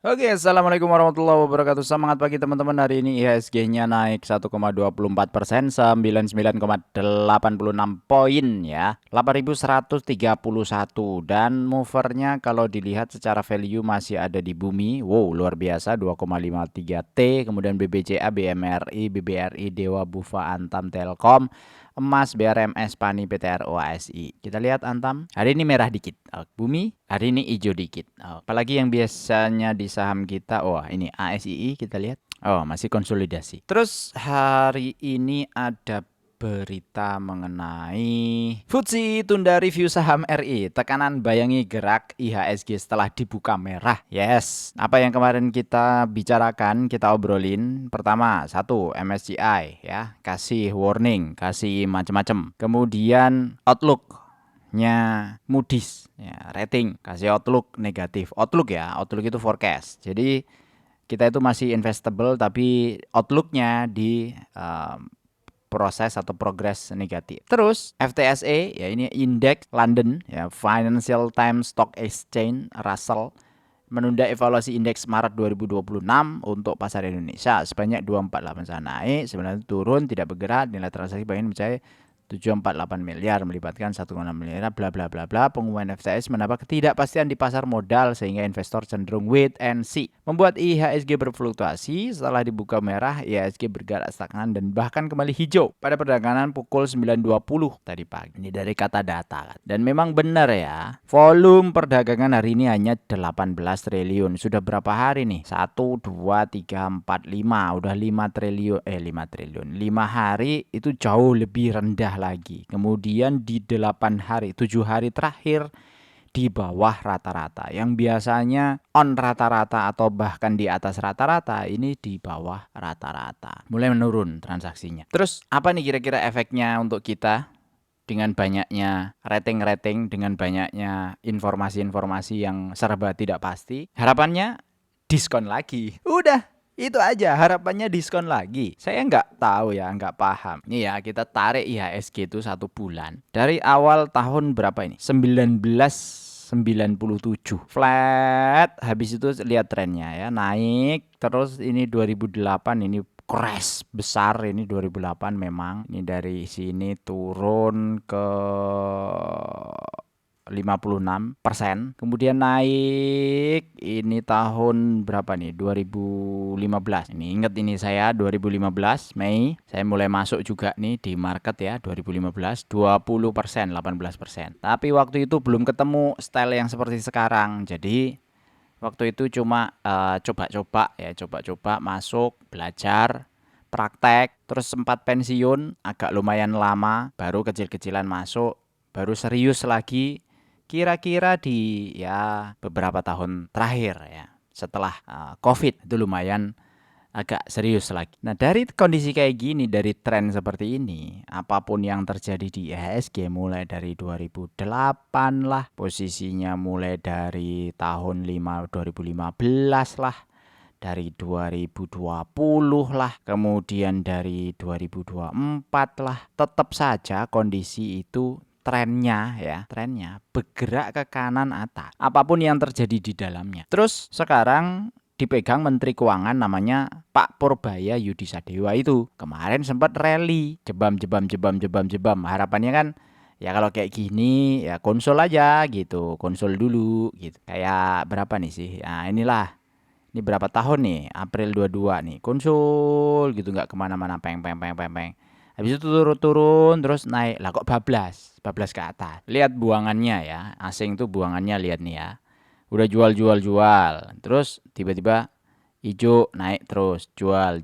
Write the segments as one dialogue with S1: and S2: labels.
S1: Oke, assalamualaikum warahmatullahi wabarakatuh. Semangat pagi teman-teman. Hari ini IHSG-nya naik 1,24%, 99,86 poin ya, 8.131. Dan movernya kalau dilihat secara value masih ada di bumi. Wow, luar biasa 2,53 T. Kemudian BBCA, BMRI, BBRI, Dewa, Bufa, Antam, Telkom, Emas, BRMS, Pani, PTRO, ASI. Kita lihat Antam, hari ini merah dikit. Bumi, hari ini hijau dikit. Apalagi yang biasanya di saham kita, ini ASII kita lihat. Masih konsolidasi. Terus hari ini ada berita mengenai FTSE tunda review saham RI. Tekanan bayangi gerak IHSG setelah dibuka merah. Yes, apa yang kemarin kita bicarakan, kita obrolin. Pertama, satu MSCI ya, kasih warning, kasih macam-macam. Kemudian outlook-nya Moody's ya, rating kasih outlook negatif. Outlook ya, outlook itu forecast. Jadi kita itu masih investable tapi outlooknya di proses atau progres negatif. Terus FTSE ya, ini indeks London ya, Financial Times Stock Exchange Russell menunda evaluasi indeks Maret 2026 untuk pasar Indonesia sebanyak 248 sana naik, sebenarnya turun tidak bergerak, nilai transaksi bagian mencapai 748 miliar melibatkan 1,6 miliar bla bla bla bla. Pengumuman FTSE menambah ketidakpastian di pasar modal sehingga investor cenderung wait and see, membuat IHSG berfluktuasi. Setelah dibuka merah, IHSG bergerak stagnan dan bahkan kembali hijau pada perdagangan pukul 9.20 tadi pagi. Ini dari kata data kan. Dan memang benar ya, volume perdagangan hari ini hanya 18 triliun. Sudah berapa hari nih? 1 2 3 4 5, udah 5 triliun 5 hari itu jauh lebih rendah lagi. Kemudian di 8 hari, 7 hari terakhir di bawah rata-rata. Yang biasanya on rata-rata atau bahkan di atas rata-rata, ini di bawah rata-rata. Mulai menurun transaksinya. Terus apa nih kira-kira efeknya untuk kita? Dengan banyaknya rating-rating, dengan banyaknya informasi-informasi yang serba tidak pasti, harapannya diskon lagi. Udah, itu aja, harapannya diskon lagi. Saya nggak tahu ya, nggak paham. Nih ya, kita tarik IHSG itu 1 bulan. Dari awal tahun berapa ini? 1997. Flat, habis itu lihat trennya ya, naik. Terus ini 2008, ini crash besar, ini 2008 memang. Ini dari sini turun ke 56%, kemudian naik ini tahun berapa nih, 2015. Ini ingat, ini saya 2015 Mei saya mulai masuk juga nih di market ya, 2015 20%, 18%. Tapi waktu itu belum ketemu style yang seperti sekarang. Jadi waktu itu cuma coba-coba ya, coba-coba masuk, belajar, praktek, terus sempat pensiun agak lumayan lama, baru kecil-kecilan masuk, baru serius lagi kira-kira di ya beberapa tahun terakhir ya, setelah COVID itu lumayan agak serius lagi. Nah, dari kondisi kayak gini, dari tren seperti ini, apapun yang terjadi di IHSG mulai dari 2008 lah, posisinya mulai dari tahun 2015 lah, dari 2020 lah, kemudian dari 2024 lah, tetap saja kondisi itu trennya bergerak ke kanan atas, apapun yang terjadi di dalamnya. Terus sekarang dipegang Menteri Keuangan namanya Pak Purbaya Yudisadewa. Itu kemarin sempat rally, jebam. Harapannya kan ya kalau kayak gini ya konsol aja gitu, konsol dulu gitu. Kayak berapa nih sih? Nah inilah, ini berapa tahun nih, April 22 nih, konsol gitu, nggak kemana-mana, peng. Habis itu turun terus naik lah, kok bablas ke atas. Lihat buangannya ya, asing tuh buangannya, lihat nih ya, udah jual, terus tiba-tiba hijau naik terus, jual.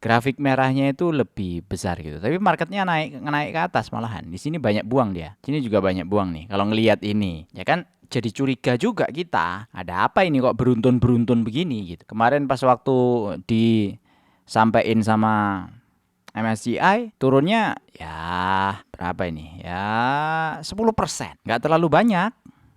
S1: Grafik merahnya itu lebih besar gitu, tapi marketnya naik ke atas malahan. Di sini banyak buang dia, sini juga banyak buang nih. Kalau ngelihat ini ya kan, jadi curiga juga kita, ada apa ini kok beruntun begini gitu. Kemarin pas waktu disampaikan sama MSCI turunnya ya berapa ini ya, 10%, nggak terlalu banyak.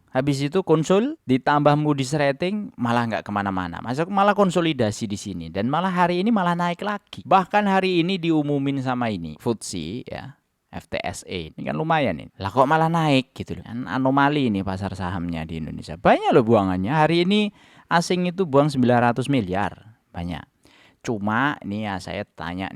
S1: Habis itu konsul ditambah Moody's rating malah nggak kemana-mana, masuk malah konsolidasi di sini, dan malah hari ini malah naik lagi. Bahkan hari ini diumumin sama ini FTSE ya, FTSE ini kan lumayan nih, lah kok malah naik gitu loh. Kan anomali ini pasar sahamnya di Indonesia, banyak loh buangannya hari ini. asing itu buang 900 miliar, banyak. Cuma ini ya saya tanya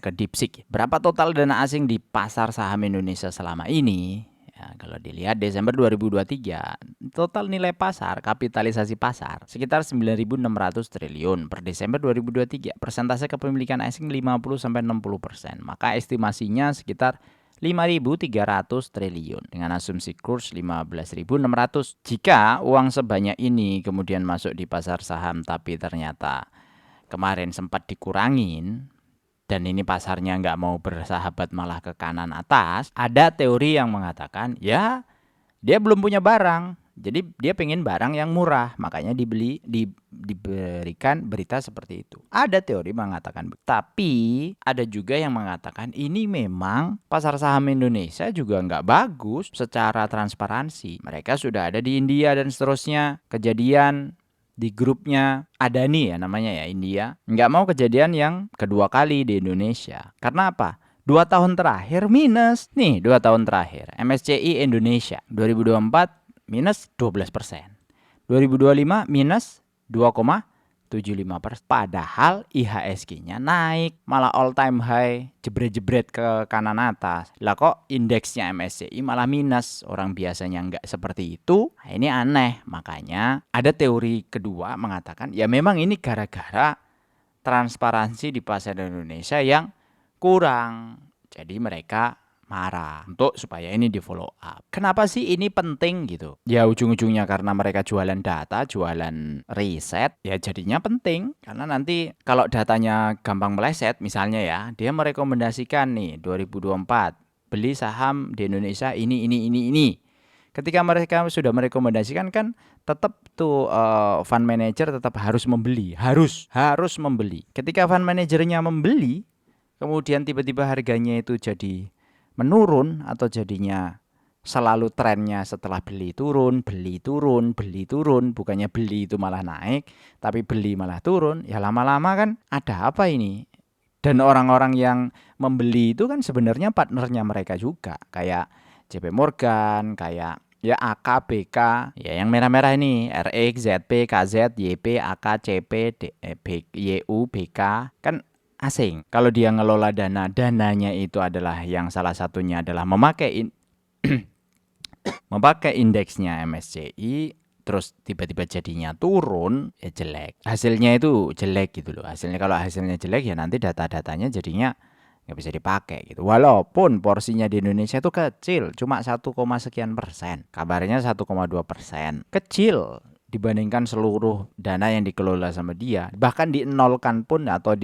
S1: ke DeepSeek, berapa total dana asing di pasar saham Indonesia selama ini? Ya, kalau dilihat Desember 2023, total nilai pasar, kapitalisasi pasar sekitar 9.600 triliun per Desember 2023. Persentase kepemilikan asing 50-60%. Maka estimasinya sekitar 5.300 triliun dengan asumsi kurs 15.600. Jika uang sebanyak ini kemudian masuk di pasar saham tapi ternyata kemarin sempat dikurangin dan ini pasarnya nggak mau bersahabat malah ke kanan atas, ada teori yang mengatakan ya dia belum punya barang, jadi dia pengen barang yang murah, makanya diberikan berita seperti itu. Ada teori mengatakan, tapi ada juga yang mengatakan ini memang pasar saham Indonesia juga nggak bagus secara transparansi. Mereka sudah ada di India dan seterusnya, kejadian di grupnya Adani ya namanya ya, India, nggak mau kejadian yang kedua kali di Indonesia. Karena apa? 2 tahun terakhir minus. Nih 2 tahun terakhir MSCI Indonesia 2024 minus 12%, 2025 minus 2,75%. Padahal IHSG-nya naik, malah all time high, jebret-jebret ke kanan atas. Lah kok indeksnya MSCI malah minus? Orang biasanya nggak seperti itu. Nah, ini aneh. Makanya ada teori kedua mengatakan ya memang ini gara-gara transparansi di pasar Indonesia yang kurang. Jadi mereka marah untuk supaya ini di follow up. Kenapa sih ini penting gitu? Ya ujung-ujungnya karena mereka jualan data, jualan riset, ya jadinya penting. Karena nanti kalau datanya gampang meleset misalnya ya, dia merekomendasikan nih 2024 beli saham di Indonesia ini. Ketika mereka sudah merekomendasikan kan tetap tuh fund manager tetap harus membeli, harus membeli. Ketika fund manajernya membeli, kemudian tiba-tiba harganya itu jadi menurun atau jadinya selalu trennya setelah beli turun, bukannya beli itu malah naik, tapi beli malah turun, ya lama-lama kan ada apa ini? Dan orang-orang yang membeli itu kan sebenarnya partnernya mereka juga, kayak JP Morgan, kayak ya AK, BK, ya yang merah-merah ini, RX, ZP, KZ, YP, AK, CP, YU, BK, kan asing. Kalau dia ngelola dananya itu adalah yang salah satunya adalah memakai indeksnya MSCI, terus tiba-tiba jadinya turun, ya jelek. Hasilnya itu jelek gitu loh. Kalau hasilnya jelek ya nanti data-datanya jadinya nggak bisa dipakai gitu. Walaupun porsinya di Indonesia itu kecil, cuma 1, sekian persen. Kabarnya 1,2%. Kecil dibandingkan seluruh dana yang dikelola sama dia. Bahkan dinolkan pun atau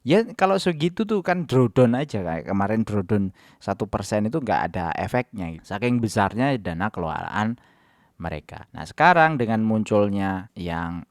S1: ya kalau segitu tuh kan drawdown aja, kayak kemarin drawdown 1% itu nggak ada efeknya. Saking besarnya dana kelolaan mereka. Nah sekarang dengan munculnya yang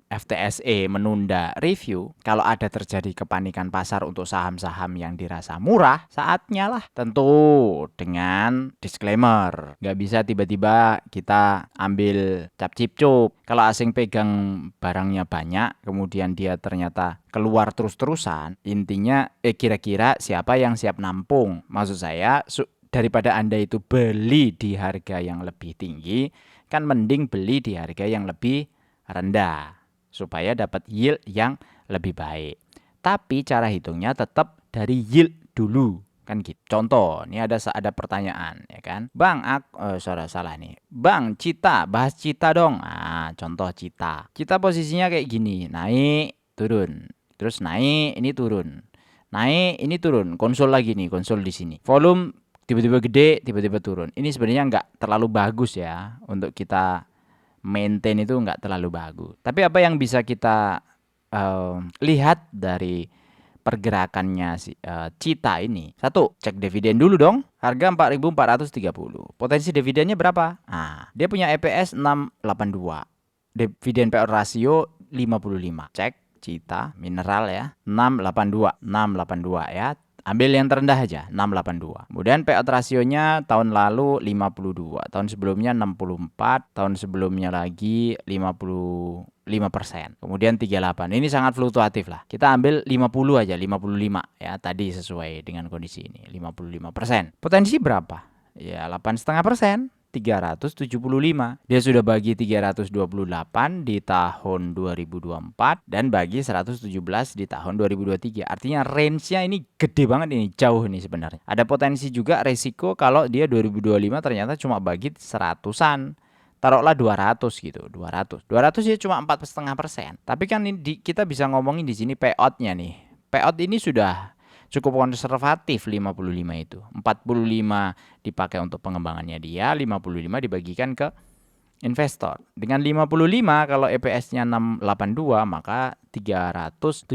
S1: FTSE menunda review, kalau ada terjadi kepanikan pasar untuk saham-saham yang dirasa murah, saatnya lah. Tentu dengan disclaimer, nggak bisa tiba-tiba kita ambil cap-cip-cup. Kalau asing pegang barangnya banyak, kemudian dia ternyata keluar terus-terusan, intinya kira-kira siapa yang siap nampung? Maksud saya daripada Anda itu beli di harga yang lebih tinggi, kan mending beli di harga yang lebih rendah supaya dapat yield yang lebih baik. Tapi cara hitungnya tetap dari yield dulu kan gitu. Contoh, ini ada pertanyaan ya kan. Bang, salah nih. Bang, Cita, bahas Cita dong. Nah, contoh Cita. Cita posisinya kayak gini, naik, turun. Terus naik, ini turun. Naik, ini turun. Konsul lagi nih, konsul di sini. Volume tiba-tiba gede, tiba-tiba turun. Ini sebenarnya nggak terlalu bagus ya untuk kita maintain, itu nggak terlalu bagus. Tapi apa yang bisa kita lihat dari pergerakannya Cita ini? Satu, cek dividen dulu dong. Harga 4.430. Potensi dividennya berapa? Nah, dia punya EPS 682. Dividen PE rasio 55. Cek Cita Mineral ya, 682 ya. Ambil yang terendah aja, 682. Kemudian payout rasionya tahun lalu 52, tahun sebelumnya 64, tahun sebelumnya lagi 55%. Kemudian 38. Ini sangat fluktuatif lah. Kita ambil 50 aja, 55 ya. Tadi sesuai dengan kondisi ini, 55%. Potensi berapa? Ya 8,5%. 375. Dia sudah bagi 328 di tahun 2024 dan bagi 117 di tahun 2023. Artinya range-nya ini gede banget, ini jauh nih sebenarnya. Ada potensi juga resiko kalau dia 2025 ternyata cuma bagi 100-an. Taruhlah 200 gitu, 200 ya cuma 4,5%. Tapi kan kita bisa ngomongin di sini payout-nya nih. Payout ini sudah cukup konservatif 55 itu. 45 dipakai untuk pengembangannya dia, 55 dibagikan ke investor. Dengan 55 kalau EPS-nya 682 maka 375.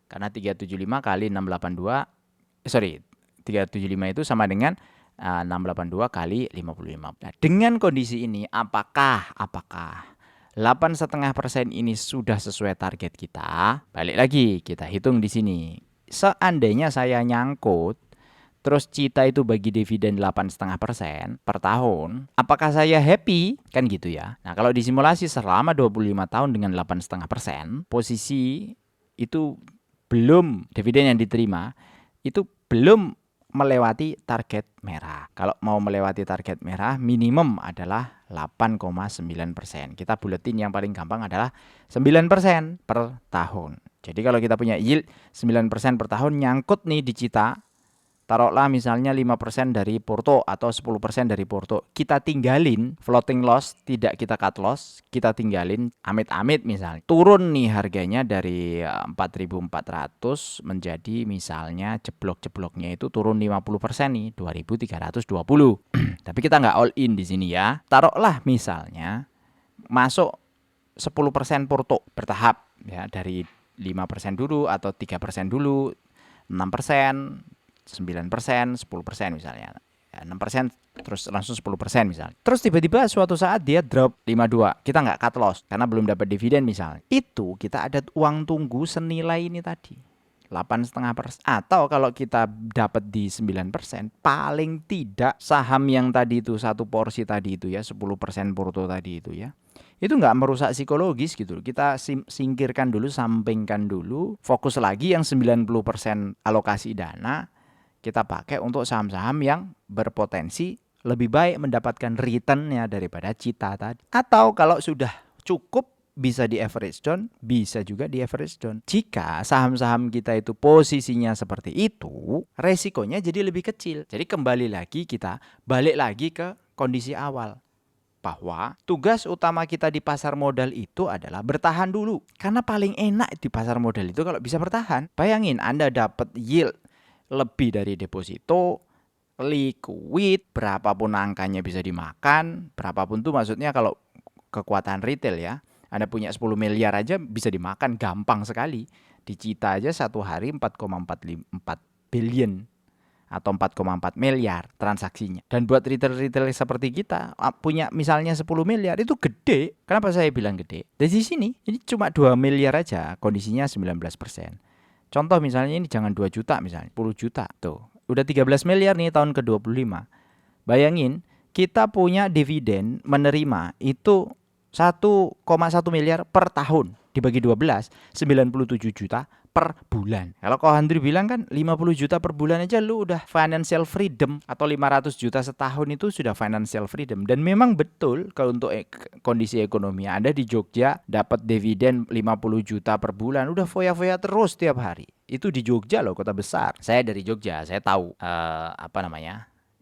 S1: Karena 375 kali 682 375 itu sama dengan 682 kali 55. Nah, dengan kondisi ini apakah 8,5% ini sudah sesuai target kita? Balik lagi kita hitung di sini. Seandainya saya nyangkut, terus Cita itu bagi dividen 8,5% per tahun, apakah saya happy? Kan gitu ya. Nah, kalau disimulasi selama 25 tahun dengan 8,5%, posisi itu belum, dividen yang diterima itu belum melewati target merah. Kalau mau melewati target merah, minimum adalah 8,9%. Kita buletin yang paling gampang adalah 9% per tahun. Jadi kalau kita punya yield 9% per tahun nyangkut nih di Cita, taruhlah misalnya 5% dari Porto atau 10% dari Porto. Kita tinggalin floating loss, tidak kita cut loss, kita tinggalin amit-amit misalnya. Turun nih harganya dari 4.400 menjadi misalnya jeblok-jebloknya itu turun 50% nih, 2.320. Tapi kita nggak all in di sini ya. Taruhlah misalnya masuk 10% Porto bertahap ya, dari 5% dulu atau 3% dulu, 6%, 9%, 10% misalnya. Ya, 6% terus langsung 10% misalnya. Terus tiba-tiba suatu saat dia drop 52. Kita nggak cut loss karena belum dapat dividen misalnya. Itu kita ada uang tunggu senilai ini tadi. 8,5%. Atau kalau kita dapat di 9%, paling tidak saham yang tadi itu satu porsi tadi itu ya, 10% Porto tadi itu ya, itu nggak merusak psikologis gitu. Kita singkirkan dulu, sampingkan dulu, fokus lagi yang 90% alokasi dana kita pakai untuk saham-saham yang berpotensi lebih baik mendapatkan return-nya daripada Cita tadi. Atau kalau sudah cukup bisa di average down, bisa juga di average down. Jika saham-saham kita itu posisinya seperti itu, resikonya jadi lebih kecil. Jadi kembali lagi kita balik lagi ke kondisi awal, bahwa tugas utama kita di pasar modal itu adalah bertahan dulu. Karena paling enak di pasar modal itu kalau bisa bertahan. Bayangin Anda dapat yield lebih dari deposito, liquid, berapapun angkanya bisa dimakan, berapapun tuh maksudnya kalau kekuatan retail ya. Anda punya 10 miliar aja bisa dimakan gampang sekali. Di Cita aja satu hari 4,44 billion. Atau 4,4 miliar transaksinya. Dan buat retail-retail seperti kita punya misalnya 10 miliar itu gede. Kenapa saya bilang gede? Dari sini ini cuma 2 miliar aja, kondisinya 19%. Contoh misalnya ini jangan 2 juta misalnya, 10 juta. Tuh, udah 13 miliar nih tahun ke-25. Bayangin kita punya dividen menerima itu 1,1 miliar per tahun. Dibagi 12, 97 juta per bulan. Kalau Ko Handri bilang kan 50 juta per bulan aja lu udah financial freedom, atau 500 juta setahun itu sudah financial freedom. Dan memang betul kalau untuk kondisi ekonomi Anda di Jogja dapat dividen 50 juta per bulan, udah foya-foya terus tiap hari. Itu di Jogja loh, kota besar. Saya dari Jogja, saya tahu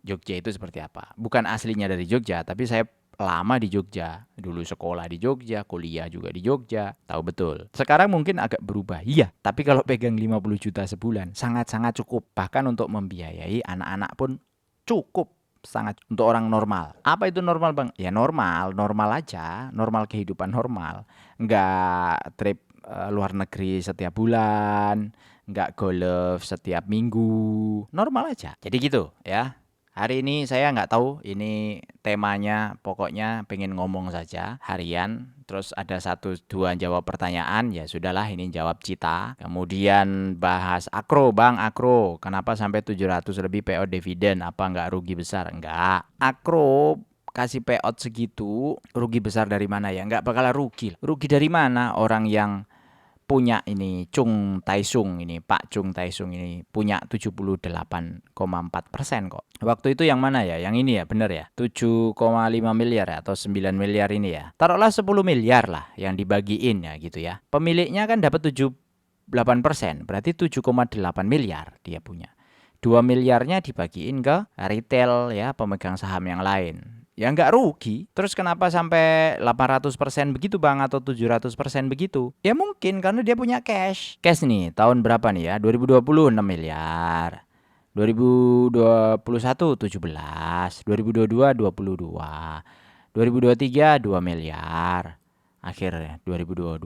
S1: Jogja itu seperti apa. Bukan aslinya dari Jogja, tapi saya lama di Jogja, dulu sekolah di Jogja, kuliah juga di Jogja, tahu betul. Sekarang mungkin agak berubah, iya, tapi kalau pegang 50 juta sebulan sangat-sangat cukup. Bahkan untuk membiayai anak-anak pun cukup, sangat untuk orang normal. Apa itu normal Bang? Ya normal aja, normal kehidupan normal. Enggak trip luar negeri setiap bulan, enggak golf setiap minggu, normal aja. Jadi gitu ya. Hari ini saya nggak tahu ini temanya, pokoknya pengen ngomong saja harian. Terus ada 1-2 jawab pertanyaan, ya sudahlah ini jawab Cita. Kemudian bahas Akro, Bang Akro, kenapa sampai 700 lebih payout dividen, apa nggak rugi besar? Enggak. Akro kasih payout segitu, rugi besar dari mana ya? Nggak bakal rugi. Rugi dari mana orang yang punya ini Chung Taesung ini, Pak Chung Taesung ini punya 78,4% kok. Waktu itu yang mana ya? Yang ini ya, bener ya? 7,5 miliar ya, atau 9 miliar ini ya. Taruhlah 10 miliar lah yang dibagiin ya gitu ya. Pemiliknya kan dapat 78%, berarti 7,8 miliar dia punya. 2 miliarnya dibagiin ke retail ya, pemegang saham yang lain. Ya nggak rugi. Terus kenapa sampai 800% begitu Bang, atau 700% begitu? Ya mungkin karena dia punya cash. Cash nih tahun berapa nih ya? 2020 6 miliar. 2021 17, 2022 22, 2023 2 miliar. Akhirnya 2022.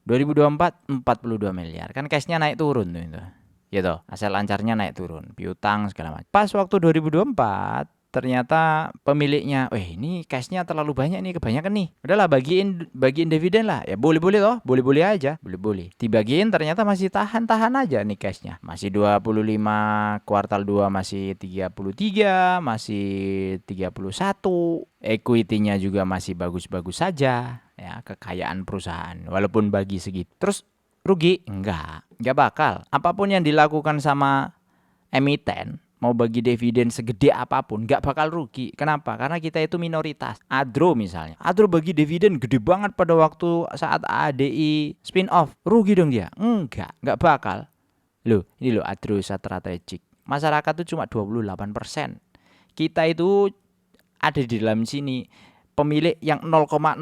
S1: 2024 42 miliar. Kan cashnya naik turun tuh itu. Ya toh, aset lancarnya naik turun, piutang segala macam. Pas waktu 2024 ternyata pemiliknya, ini cashnya terlalu banyak nih, kebanyakan nih. Udahlah bagiin dividen lah. Ya boleh-boleh toh, boleh-boleh aja, boleh-boleh. Dibagiin ternyata masih tahan-tahan aja nih cashnya. Masih 25, kuartal 2 masih 33, masih 31. Equity-nya juga masih bagus-bagus saja ya, kekayaan perusahaan walaupun bagi segitu. Terus rugi? Enggak bakal. Apapun yang dilakukan sama emiten, mau bagi dividen segede apapun, nggak bakal rugi. Kenapa? Karena kita itu minoritas. Adro misalnya, Adro bagi dividen gede banget pada waktu saat ADI spin off, rugi dong dia? Nggak bakal. Loh, ini loh Adro strategik. Masyarakat itu cuma 28%. Kita itu ada di dalam sini pemilik yang 0,000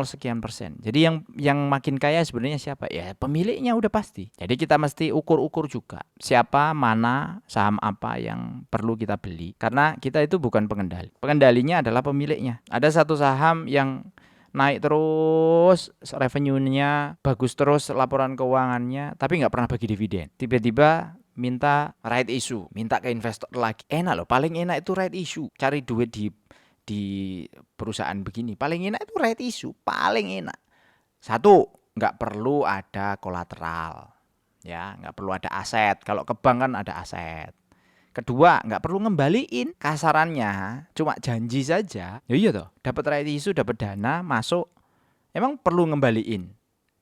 S1: sekian persen. Jadi yang makin kaya sebenarnya siapa? Ya pemiliknya udah pasti. Jadi kita mesti ukur-ukur juga siapa, mana, saham apa yang perlu kita beli. Karena kita itu bukan pengendali. Pengendalinya adalah pemiliknya. Ada satu saham yang naik terus, revenue-nya bagus terus, laporan keuangannya, tapi nggak pernah bagi dividen. Tiba-tiba minta right issue, minta ke investor lagi. Enak loh, paling enak itu right issue. Cari duit di perusahaan begini paling enak itu right issue, paling enak. Satu, nggak perlu ada kolateral ya, nggak perlu ada aset. Kalau ke bank kan ada aset. Kedua, nggak perlu ngembaliin, kasarannya cuma janji saja. Ya iya toh, dapat right issue, dapat dana masuk, emang perlu ngembaliin?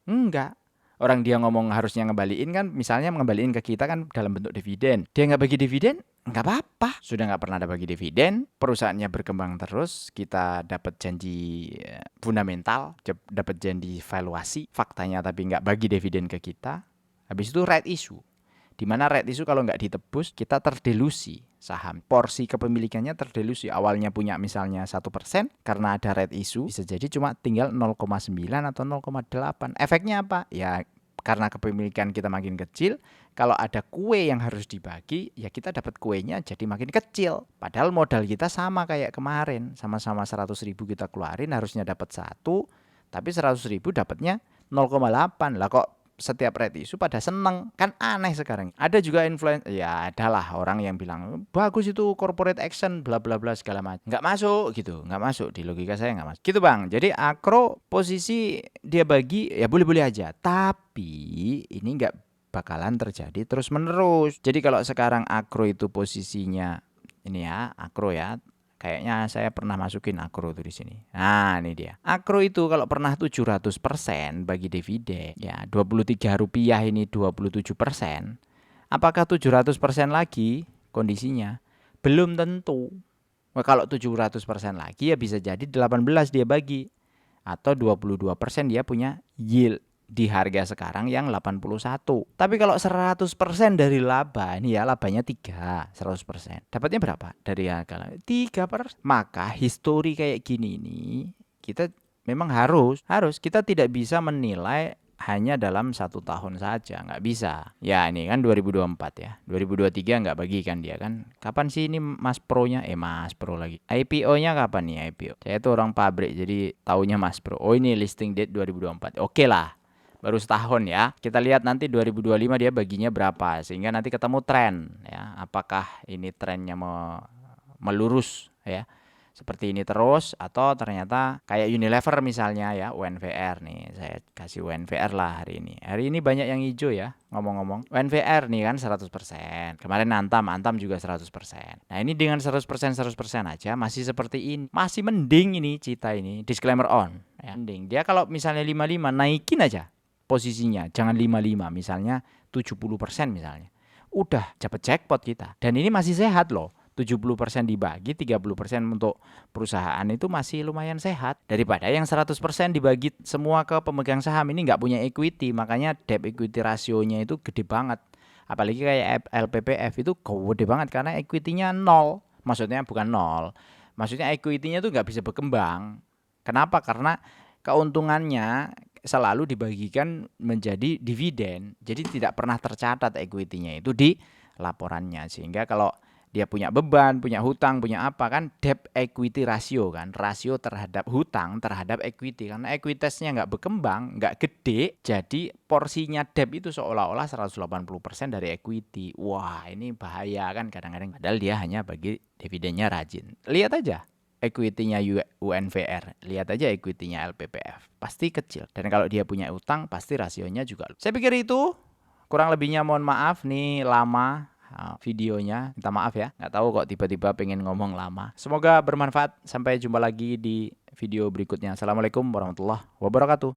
S1: Enggak. Orang dia ngomong harusnya ngembaliin kan, misalnya ngembaliin ke kita kan dalam bentuk dividen. Dia nggak bagi dividen, nggak apa-apa. Sudah nggak pernah ada bagi dividen, perusahaannya berkembang terus, kita dapat janji fundamental, dapat janji valuasi, faktanya tapi nggak bagi dividen ke kita. Habis itu right issue. Di mana right issue kalau nggak ditebus, kita terdelusi saham. Porsi kepemilikannya terdelusi. Awalnya punya misalnya 1%, karena ada right issue, bisa jadi cuma tinggal 0,9 atau 0,8. Efeknya apa? Ya karena kepemilikan kita makin kecil, kalau ada kue yang harus dibagi, ya kita dapat kuenya jadi makin kecil. Padahal modal kita sama kayak kemarin. Sama-sama 100.000 kita keluarin, harusnya dapat 1, tapi 100.000 dapatnya 0,8. Lah kok setiap right issue pada seneng, kan aneh sekarang. Ada juga influencer, ya adalah orang yang bilang bagus itu corporate action bla bla bla segala macam. Nggak masuk gitu, nggak masuk di logika saya, nggak masuk. Gitu Bang. Jadi Akro posisi dia bagi ya boleh-boleh aja, tapi ini nggak bakalan terjadi terus menerus. Jadi kalau sekarang Akro itu posisinya ini ya, Akro ya. Kayaknya saya pernah masukin Akro tuh di sini. Nah, ini dia. Akro itu kalau pernah 700% bagi dividen, ya 23 rupiah ini 27%. Apakah 700% lagi kondisinya? Belum tentu. Nah, kalau 700% lagi ya bisa jadi 18 dia bagi. Atau 22% dia punya yield di harga sekarang yang 81. Tapi kalau 100% dari laba, ini ya labanya 3, 100%. Dapatnya berapa? Dari harga 3%. Maka histori kayak gini nih, kita memang harus kita tidak bisa menilai hanya dalam 1 tahun saja, nggak bisa. Ya ini kan 2024 ya, 2023 nggak bagi kan dia kan. Kapan sih ini Mas Pro-nya? Mas Pro lagi. IPO-nya kapan nih IPO? Saya tuh orang pabrik jadi taunya Mas Pro. Oh ini listing date 2024. Oke lah. Baru setahun ya. Kita lihat nanti 2025 dia baginya berapa, sehingga nanti ketemu tren ya. Apakah ini trennya melurus ya, seperti ini terus, atau ternyata kayak Unilever misalnya ya, UNVR nih. Saya kasih UNVR lah hari ini. Hari ini banyak yang hijau ya, ngomong-ngomong. UNVR nih kan 100%. Kemarin Antam juga 100%. Nah, ini dengan 100% aja masih seperti ini. Masih mending ini Cita ini, disclaimer on ya. Mending. Dia kalau misalnya 55 naikin aja. posisinya, jangan 55, misalnya 70% misalnya. Udah dapat jackpot kita. Dan ini masih sehat loh. 70% dibagi 30% untuk perusahaan itu masih lumayan sehat daripada yang 100% dibagi semua ke pemegang saham. Ini nggak punya equity, makanya debt equity rasionya itu gede banget. Apalagi kayak LPPF itu gede banget karena equity-nya nol. Maksudnya bukan nol, maksudnya equity-nya itu nggak bisa berkembang. Kenapa? Karena keuntungannya selalu dibagikan menjadi dividen, jadi tidak pernah tercatat equity-nya itu di laporannya. Sehingga kalau dia punya beban, punya hutang, punya apa kan, debt equity ratio kan, rasio terhadap hutang terhadap equity. Karena equitasnya nggak berkembang, nggak gede, jadi porsinya debt itu seolah-olah 180% dari equity. Wah, ini bahaya kan kadang-kadang. Padahal dia hanya bagi dividennya rajin. Lihat aja equity-nya UNVR, lihat aja equity-nya LPPF, pasti kecil. Dan kalau dia punya utang, pasti rasionya juga. Saya pikir itu, kurang lebihnya mohon maaf nih lama videonya, minta maaf ya, nggak tahu kok tiba-tiba pengen ngomong lama. Semoga bermanfaat, sampai jumpa lagi di video berikutnya. Assalamualaikum warahmatullahi wabarakatuh.